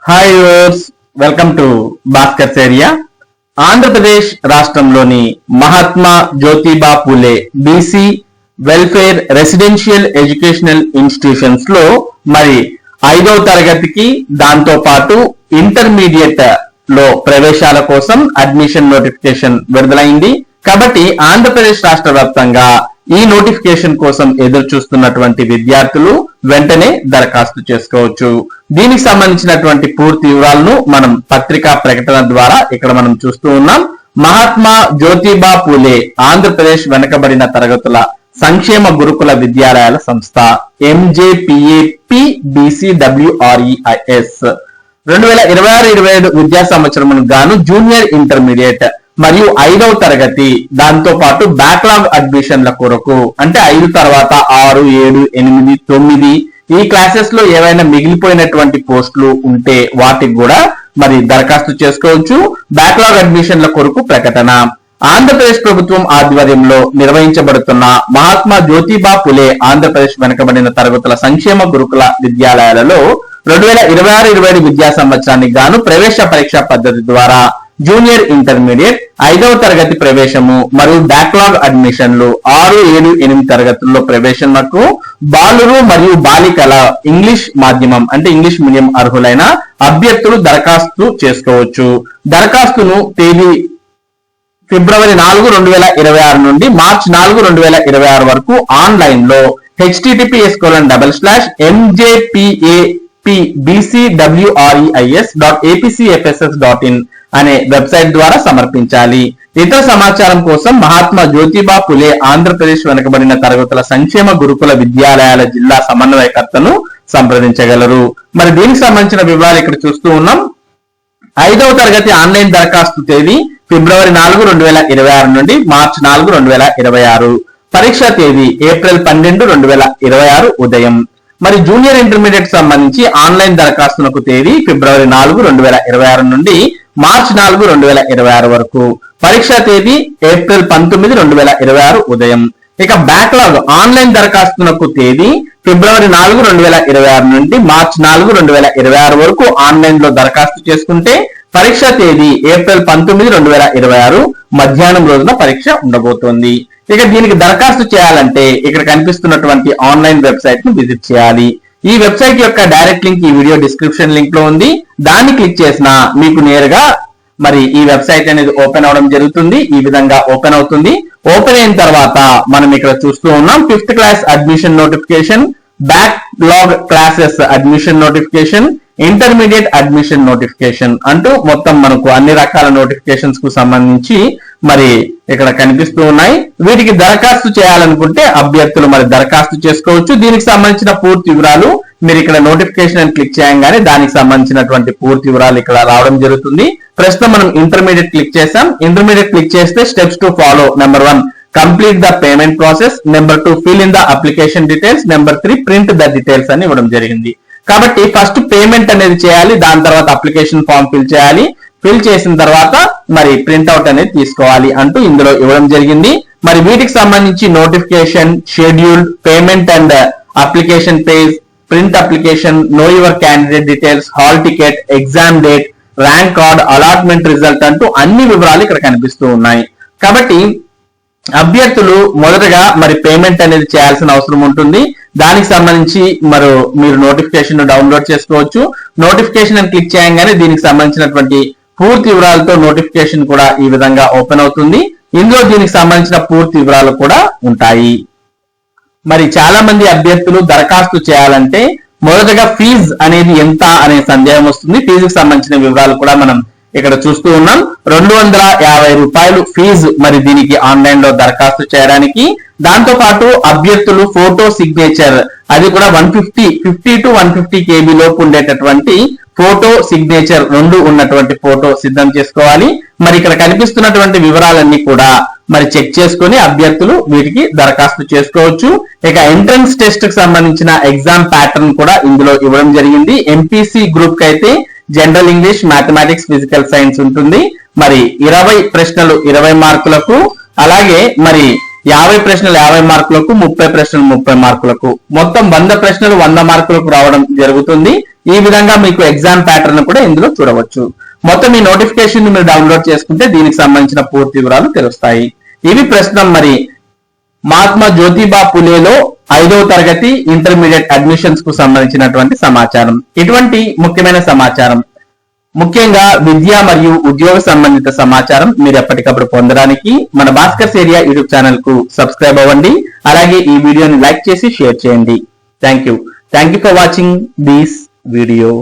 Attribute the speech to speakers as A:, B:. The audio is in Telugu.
A: Hi viewers, welcome to Bhaskar's area. Andhra Pradesh రాష్ట్రంలోని Mahatma Jyotiba Phule BC welfare residential educational institutions లో మరి 5వ తరగతికి దాంతో పాటు ఇంటర్మీడియట్ లో ప్రవేశాల కోసం అడ్మిషన్ నోటిఫికేషన్ విడుదలైంది. కాబట్టి ఆంధ్రప్రదేశ్ రాష్ట్ర వ్యాప్తంగా ఈ నోటిఫికేషన్ కోసం ఎదురు చూస్తున్నటువంటి విద్యార్థులు వెంటనే దరఖాస్తు చేసుకోవచ్చు. దీనికి సంబంధించినటువంటి పూర్తి వివరాలను మనం పత్రికా ప్రకటన ద్వారా ఇక్కడ మనం చూస్తూ ఉన్నాం. మహాత్మా జ్యోతిబా పూలే ఆంధ్రప్రదేశ్ వెనుకబడిన తరగతుల సంక్షేమ గురుకుల విద్యాలయాల సంస్థ MJPAPBCWREIS 2026-27 విద్యా సంవత్సరం గాను జూనియర్ ఇంటర్మీడియట్ మరియు 5వ తరగతి దాంతో పాటు బ్యాక్లాగ్ అడ్మిషన్ల కొరకు అంటే 5 తర్వాత 6, 7, 8, 9 ఈ క్లాసెస్ లో ఏవైనా మిగిలిపోయినటువంటి పోస్టులు ఉంటే వాటికి కూడా మరి దరఖాస్తు చేసుకోవచ్చు. బ్యాక్లాగ్ అడ్మిషన్ల కొరకు ప్రకటన. ఆంధ్రప్రదేశ్ ప్రభుత్వం ఆధ్వర్యంలో నిర్వహించబడుతున్న మహాత్మా జ్యోతిబా పూలే ఆంధ్రప్రదేశ్ వెనుకబడిన తరగతుల సంక్షేమ గురుకుల విద్యాలయాలలో 2026-27 విద్యా సంవత్సరానికి గాను ప్రవేశ పరీక్ష పద్ధతి ద్వారా జూనియర్ ఇంటర్మీడియట్ 5వ తరగతి ప్రవేశము మరియు బ్యాక్లాగ్ అడ్మిషన్లు 6, 7, 8 తరగతుల్లో ప్రవేశంకు బాలురు మరియు బాలికల ఇంగ్లీష్ మాధ్యమం అంటే ఇంగ్లీష్ మీడియం అర్హులైన అభ్యర్థులు దరఖాస్తు చేసుకోవచ్చు. దరఖాస్తును తేదీ ఫిబ్రవరి 4, 2026 నుండి మార్చి 4, 2026 వరకు ఆన్లైన్ లో https://mjpapbcwreis.apcfss.in అనే వెబ్సైట్ ద్వారా సమర్పించాలి. ఇతర సమాచారం కోసం మహాత్మా జ్యోతిబా పూలే ఆంధ్రప్రదేశ్ వెనుకబడిన తరగతుల సంక్షేమ గురుకుల విద్యాలయాల జిల్లా సమన్వయకర్తను సంప్రదించగలరు. మరి దీనికి సంబంధించిన వివరాలు ఇక్కడ చూస్తూ ఉన్నాం. 5వ తరగతి ఆన్లైన్ దరఖాస్తు తేదీ ఫిబ్రవరి 4, 2026 నుండి మార్చి 4, 2026. పరీక్ష తేదీ ఏప్రిల్ 12, 2026 ఉదయం. మరి జూనియర్ ఇంటర్మీడియట్ సంబంధించి ఆన్లైన్ దరఖాస్తునకు తేదీ ఫిబ్రవరి 4, 2026 నుండి మార్చి 4, 2026 వరకు. పరీక్ష తేదీ ఏప్రిల్ 19, 2026 ఉదయం. ఇక బ్యాక్లాగ్ ఆన్లైన్ దరఖాస్తునకు తేదీ ఫిబ్రవరి 4, 2026 నుండి మార్చి 4, 2026 వరకు ఆన్లైన్ లో దరఖాస్తు చేసుకుంటే పరీక్ష తేదీ ఏప్రిల్ 19, 2026 మధ్యాహ్నం రోజున పరీక్ష ఉండబోతోంది. ఇక దీనికి దరఖాస్తు చేయాలంటే ఇక్కడ కనిపిస్తున్నటువంటి ఆన్లైన్ వెబ్సైట్ ను విజిట్ చేయాలి. ఈ వెబ్సైట్ యొక్క డైరెక్ట్ లింక్ ఈ వీడియో డిస్క్రిప్షన్ లింక్ లో ఉంది. దాన్ని క్లిక్ చేసినా మీకు నేరుగా మరి ఈ వెబ్సైట్ అనేది ఓపెన్ అవడం జరుగుతుంది. ఈ విధంగా ఓపెన్ అవుతుంది. ఓపెన్ అయిన తర్వాత మనం ఇక్కడ చూస్తూ ఉన్నాం 5th class admission notification, backlog classes admission notification, intermediate admission notification అంటూ మొత్తం మనకు అన్ని రకాల నోటిఫికేషన్స్ కు సంబంధించి మరి ఇక్కడ కనిపిస్తూ ఉన్నాయి. వీటికి దరఖాస్తు చేయాలనుకుంటే అభ్యర్థులు మరి దరఖాస్తు చేసుకోవచ్చు. దీనికి సంబంధించిన పూర్తి వివరాలు మీరు ఇక్కడ నోటిఫికేషన్ అని క్లిక్ చేయగానే దానికి సంబంధించినటువంటి పూర్తి వివరాలు ఇక్కడ రావడం జరుగుతుంది. ప్రస్తుతం మనం ఇంటర్మీడియట్ క్లిక్ చేసాం. ఇంటర్మీడియట్ క్లిక్ చేస్తే steps to follow. Number 1 complete the payment process, number 2 fill in the application details, number 3 print the details అని ఇవ్వడం జరిగింది. కాబట్టి ఫస్ట్ పేమెంట్ అనేది చేయాలి, దాని తర్వాత అప్లికేషన్ ఫామ్ ఫిల్ చేయాలి. ఫిల్ చేసిన తర్వాత మరి ప్రింట్అవుట్ అనేది తీసుకోవాలి అంటూ ఇందులో ఇవ్వడం జరిగింది. మరి వీటికి సంబంధించి notification, schedule, payment and application page, print application, know your candidate details, hall ticket, exam date, rank card, allotment result అంటూ అన్ని వివరాలు ఇక్కడ కనిపిస్తూ ఉన్నాయి. కాబట్టి అభ్యర్థులు మొదటగా మరి పేమెంట్ అనేది చేయాల్సిన అవసరం ఉంటుంది. దానికి సంబంధించి మీరు నోటిఫికేషన్ డౌన్లోడ్ చేసుకోవచ్చు. నోటిఫికేషన్ అని క్లిక్ చేయగానే దీనికి సంబంధించినటువంటి పూర్తి వివరాలతో నోటిఫికేషన్ కూడా ఈ విధంగా ఓపెన్ అవుతుంది. ఇందులో దీనికి సంబంధించిన పూర్తి వివరాలు కూడా ఉంటాయి. మరి చాలా మంది అభ్యర్థులు దరఖాస్తు చేయాలంటే మొదటగా ఫీజు అనేది ఎంత అనే సందేహం వస్తుంది. ఫీజుకు సంబంధించిన వివరాలు కూడా మనం ఇక్కడ చూస్తూ ఉన్నాం. 250 రూపాయలు ఫీజు మరి దీనికి ఆన్లైన్ లో దరఖాస్తు చేయడానికి. దాంతో పాటు అభ్యర్థులు ఫోటో సిగ్నేచర్ అది కూడా 50 to 150 KB లోపు ఉండేటటువంటి ఫోటో సిగ్నేచర్ 2 ఉన్నటువంటి ఫోటో సిద్ధం చేసుకోవాలి. మరి ఇక్కడ కనిపిస్తున్నటువంటి వివరాలన్నీ కూడా మరి చెక్ చేసుకుని అభ్యర్థులు వీటికి దరఖాస్తు చేసుకోవచ్చు. ఇక ఎంట్రన్స్ టెస్ట్ కి సంబంధించిన ఎగ్జామ్ ప్యాటర్న్ కూడా ఇందులో ఇవ్వడం జరిగింది. MPC గ్రూప్ కి అయితే general English, mathematics, physical science ఉంటుంది. మరి 20 ప్రశ్నలు 20 మార్కులకు, అలాగే మరి 50 ప్రశ్నలు 50 మార్కులకు, 30 ప్రశ్నలు 30 మార్కులకు, మొత్తం 100 ప్రశ్నలు 100 మార్కులకు రావడం జరుగుతుంది. ఈ విధంగా మీకు ఎగ్జామ్ ప్యాటర్న్ కూడా ఇందులో చూడవచ్చు. మొత్తం ఈ నోటిఫికేషన్ మీరు డౌన్లోడ్ చేసుకుంటే దీనికి సంబంధించిన పూర్తి వివరాలు తెలుస్తాయి. ఇవి ప్రస్తుతం మరి మహాత్మా జ్యోతిబా పులేలో 5వ తరగతి ఇంటర్మీడియట్ అడ్మిషన్స్ కు సంబంధించినటువంటి సమాచారం. ఇటువంటి ముఖ్యమైన సమాచారం, ముఖ్యంగా విద్య మరియు ఉద్యోగ సంబంధిత సమాచారం మీరు ఎప్పటికప్పుడు పొందడానికి మన భాస్కర్స్ ఏరియా యూట్యూబ్ ఛానల్ కు సబ్స్క్రైబ్ అవ్వండి. అలాగే ఈ వీడియోని లైక్ చేసి షేర్ చేయండి. Thank you for watching this video.